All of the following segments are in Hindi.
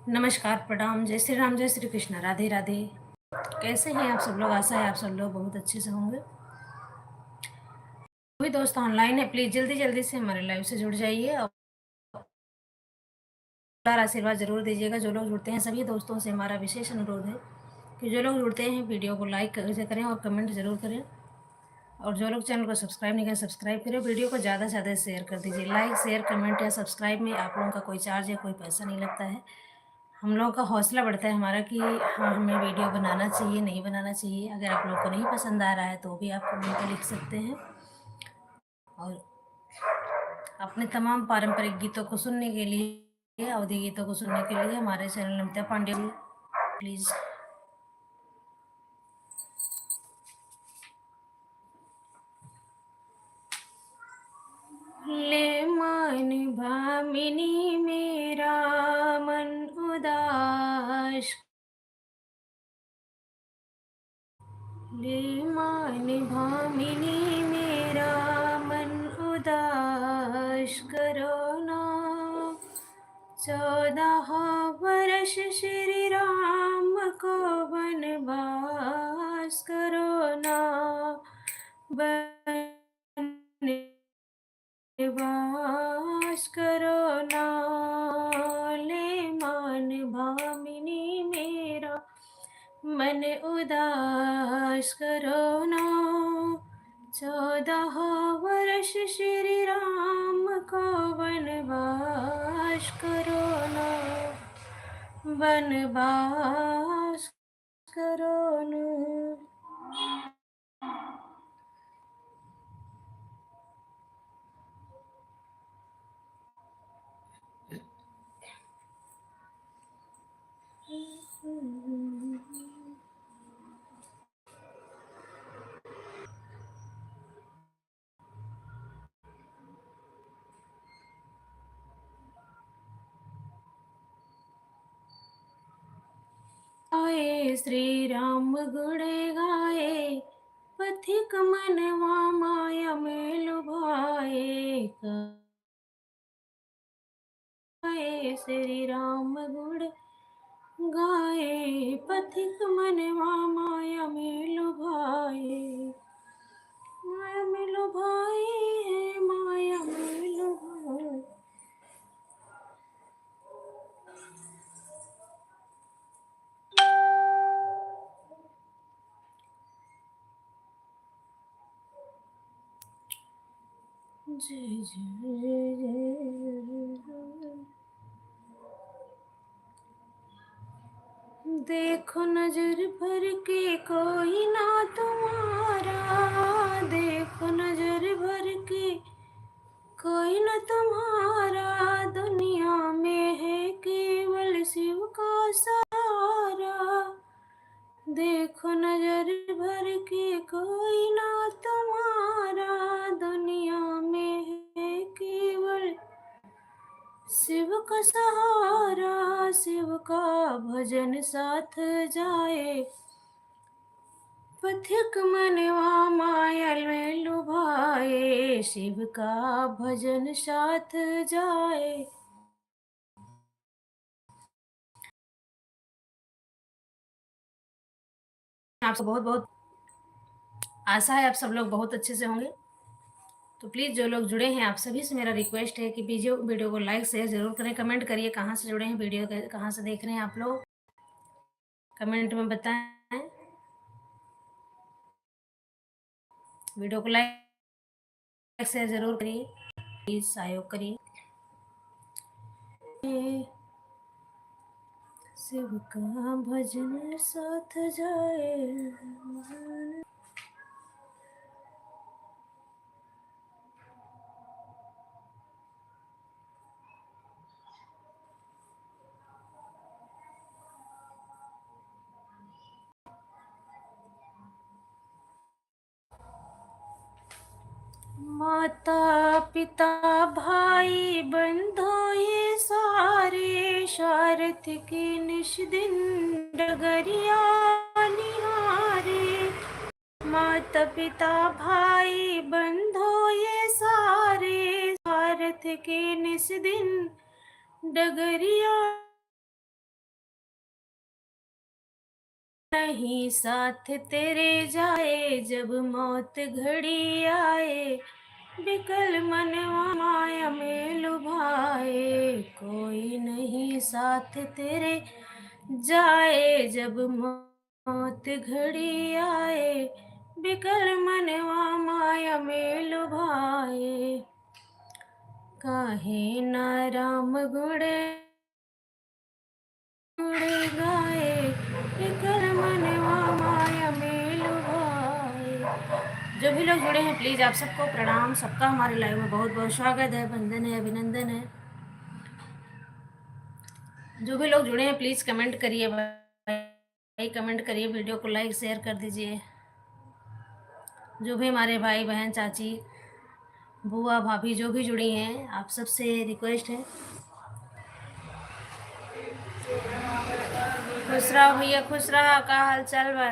नमस्कार, प्रणाम, जय श्री राम, जय श्री कृष्ण, राधे राधे। कैसे हैं आप सब लोग? आशा है आप सब लोग बहुत अच्छे से होंगे। कोई दोस्त ऑनलाइन है, प्लीज़ जल्दी जल्दी से हमारे लाइव से जुड़ जाइए और प्यार आशीर्वाद ज़रूर दीजिएगा। जो लोग जुड़ते हैं सभी दोस्तों से हमारा विशेष अनुरोध है कि जो लोग जुड़ते हैं वीडियो को लाइक करें और कमेंट ज़रूर करें, और जो लोग चैनल को सब्सक्राइब नहीं करें सब्सक्राइब करें। वीडियो को ज़्यादा से ज़्यादा शेयर कर दीजिए। लाइक, शेयर, कमेंट या सब्सक्राइब में आप लोगों का कोई चार्ज या कोई पैसा नहीं लगता है। हम लोगों का हौसला बढ़ता है हमारा कि हाँ, हमें वीडियो बनाना चाहिए, नहीं बनाना चाहिए। अगर आप लोग को नहीं पसंद आ रहा है तो भी आप कमेंट में लिख सकते हैं। और अपने तमाम पारंपरिक गीतों को सुनने के लिए, अवधी गीतों को सुनने के लिए हमारे चैनल नमिता पांडे प्लीज़। ले मान भामिनी मेरा मन उदास, ले मान भामिनी मेरा मन उदास करो ना। 14 वर्ष श्री राम को वनवास करो ना, वनवास करो ना। ले मान भामिनी मेरा मन उदास करो ना। 14 वर्ष श्री राम को वनवास करो ना, वनवास करो ना। आए श्री राम गुण गाए, पथिक मनवा माया में लुभाए। गाए श्री राम गुण गाए, पथिक मनवा माया में लुभाए। माया में लुभाए है, माया में लुभाए। जय जय जय जय। देखो नजर भर के कोई ना तुम्हारा, देखो नजर भर के कोई न तुम्हारा। दुनिया में है केवल शिव का सहारा। देखो नजर भर के कोई ना तुम्हारा। दुनिया में है केवल शिव का सहारा। शिव का भजन साथ जाए, पथिक मनवा माया में लुभाए। शिव का भजन साथ जाए। आपसे बहुत बहुत आशा है आप सब लोग बहुत अच्छे से होंगे। तो प्लीज़ जो लोग जुड़े हैं आप सभी से मेरा रिक्वेस्ट है कि वीडियो को लाइक शेयर ज़रूर करें। कमेंट करिए कहाँ से जुड़े हैं, वीडियो कहाँ से देख रहे हैं आप लोग, कमेंट में बताएं। वीडियो को लाइक शेयर ज़रूर करिए, प्लीज़ सहयोग करिए। शिव का भजन साथ जाए। माता पिता भाई बंधु ये सारे, शारथ के निश दिन डगरिया निहारे। माता पिता भाई बंधु ये सारे, शारथ के निश दिन डगरिया नहीं साथ तेरे जाए, जब मौत घड़ी आए, बिकल मनवा माया में लुभाए। कोई नहीं साथ तेरे जाए, जब मौत घड़ी आए, बिकल मनवा माया में लुभाए। काहे ना राम गुण गाए, बिकल मनवा माया में लुभाए। जो भी लोग जुड़े हैं प्लीज़ आप सबको प्रणाम, सबका हमारे लाइव में बहुत बहुत स्वागत है, वंदन है, अभिनंदन है। जो भी लोग जुड़े हैं प्लीज़ कमेंट करिए भाई, कमेंट करिए, वीडियो को लाइक शेयर कर दीजिए। जो भी हमारे भाई बहन चाची बुआ भाभी जो भी जुड़ी हैं, आप सबसे रिक्वेस्ट है। खुश रहो भैया, खुश रहो, का हाल चाल बा?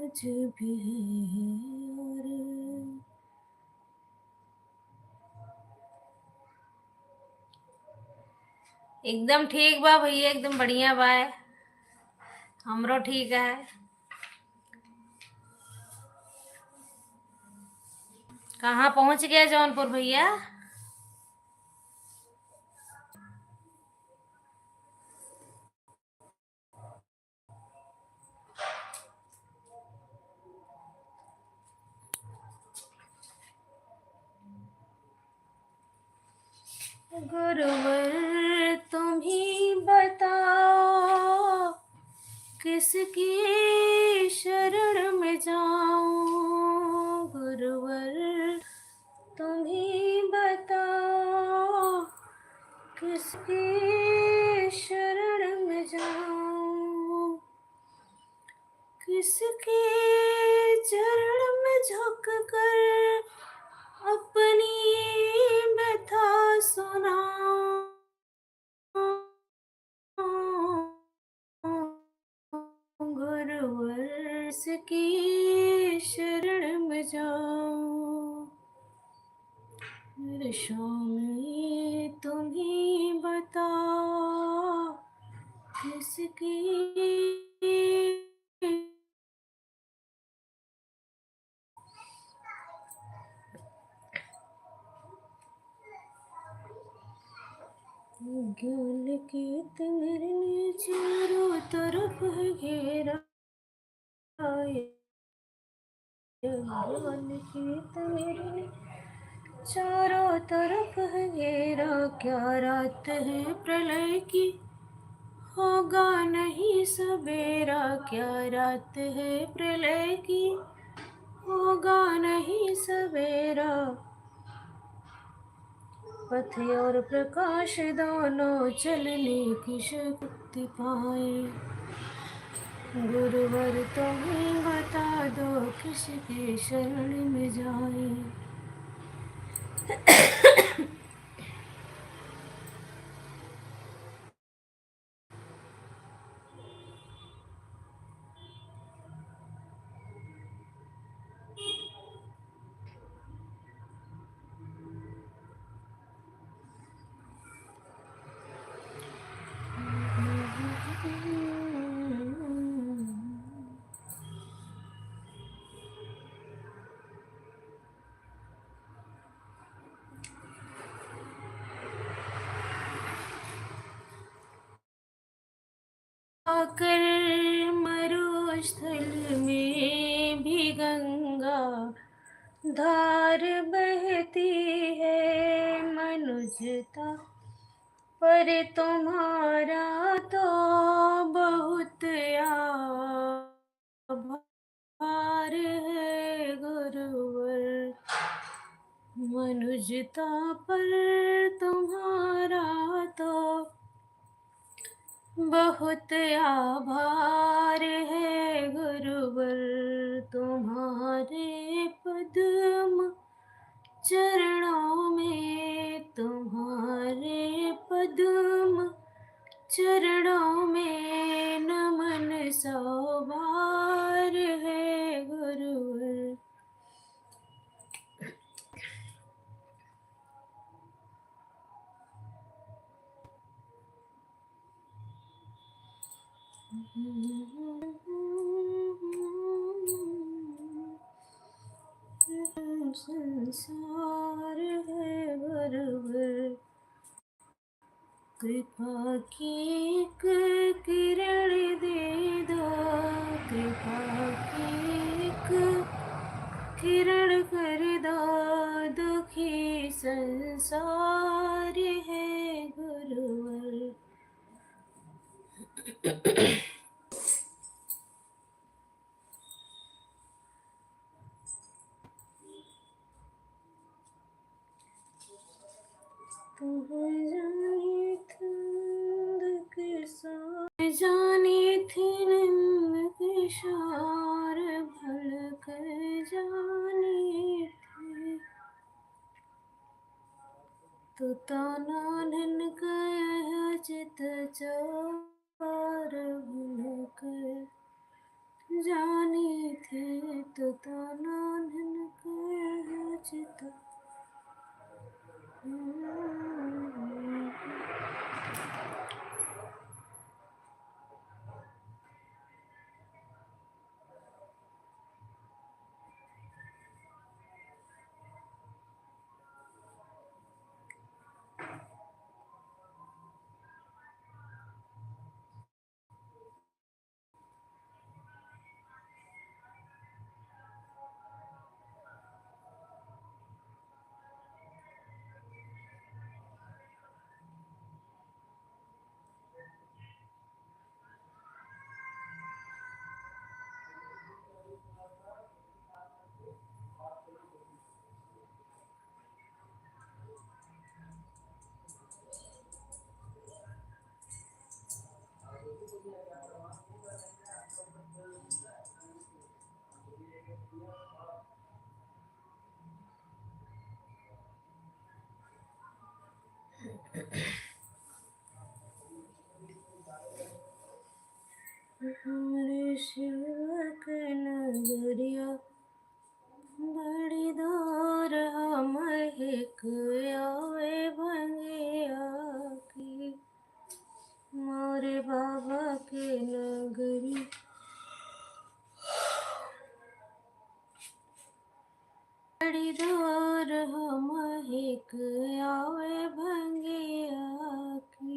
आज भी और एकदम ठीक बा भैया, एकदम बढ़िया बा। हमरो ठीक है। कहाँ पहुँच गया जौनपुर भैया? गुरुवर तुम ही बताओ, किसकी शरण में जाऊं। गुरुवर तुम ही बताओ, किसकी शरण में जाऊं। किसके चरण में झुक कर अपनी व्यथा सुनाऊं। गुरुवर की शरण में जाऊं। मेरे स्वामी तुम ही बताओ, किसकी ज्ञान के तिमिर ने चारों तरफ है घेरा। ज्ञान के तिमिर ने चारों तरफ है घेरा। क्या रात है प्रलय की, होगा नहीं सवेरा। क्या रात है प्रलय की, होगा नहीं सवेरा। पथ और प्रकाश दोनों चलने की शक्ति पाए। गुरुवर तुम्हें बता दो, किसके शरण में जाए। आकर मरुस्थल में भी गंगा धार बहती है। मन समझता, पर तुम्हारा तो बहुत आभार है गुरुवर। मनुजता पर तुम्हारा तो बहुत आभार है गुरुवर। तुम्हारे पद्म चरणों में, तुम्हारे पद्म चरणों में नमन सौ बार है गुरुवर। संसार है गुरुवर, कृपा की एक किरण दे दो, कृपा की एक किरण कर दो, दुखी संसार है गुरुवर। जाने ठंड के साथ, जाने थी नंद किशोर, भल कर जाने थे। तू तो नानन कह चित चोर, भल कर जाने थे। तू तो नानन कह चित हमारे शिवक नगरिया बड़ी दूर, महक आवे भंगिया की। मोरे बाबा के नगरी बड़ी दूर, महक आवे भंगिया की।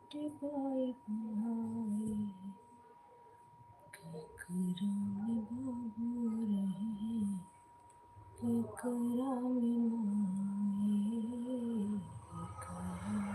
टिकाई बनाए करामी बाबू रहे के करामी माए करामी।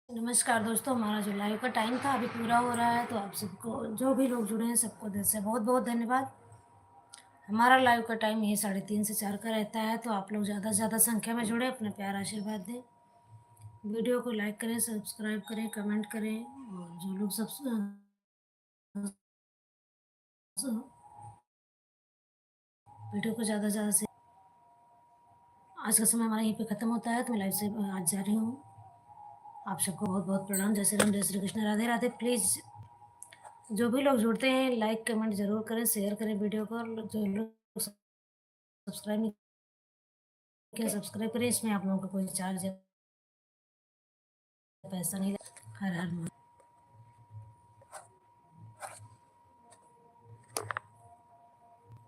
नमस्कार दोस्तों, हमारा जो लाइव का टाइम था अभी पूरा हो रहा है, तो आप सबको जो भी लोग जुड़े हैं सबको दिल से बहुत बहुत धन्यवाद। हमारा लाइव का टाइम ये 3:30 से 4 का रहता है, तो आप लोग ज़्यादा से ज़्यादा संख्या में जुड़े, अपना प्यार आशीर्वाद दें। वीडियो को लाइक करें, सब्सक्राइब करें, कमेंट करें, और जो लोग वीडियो को ज़्यादा से ज़्यादा से। आज का समय हमारा यहीं पे ख़त्म होता है, तो मैं लाइव से आज जा रही हूँ। आप सबको बहुत बहुत प्रणाम। जय श्री राम, जय श्री कृष्ण, राधे राधे। प्लीज़ जो भी लोग जुड़ते हैं लाइक कमेंट ज़रूर करें, शेयर करें वीडियो को, और जो लोग सब्सक्राइब नहीं किया सब्सक्राइब करें। इसमें आप लोगों का कोई चार्ज या पैसा नहीं। हर हर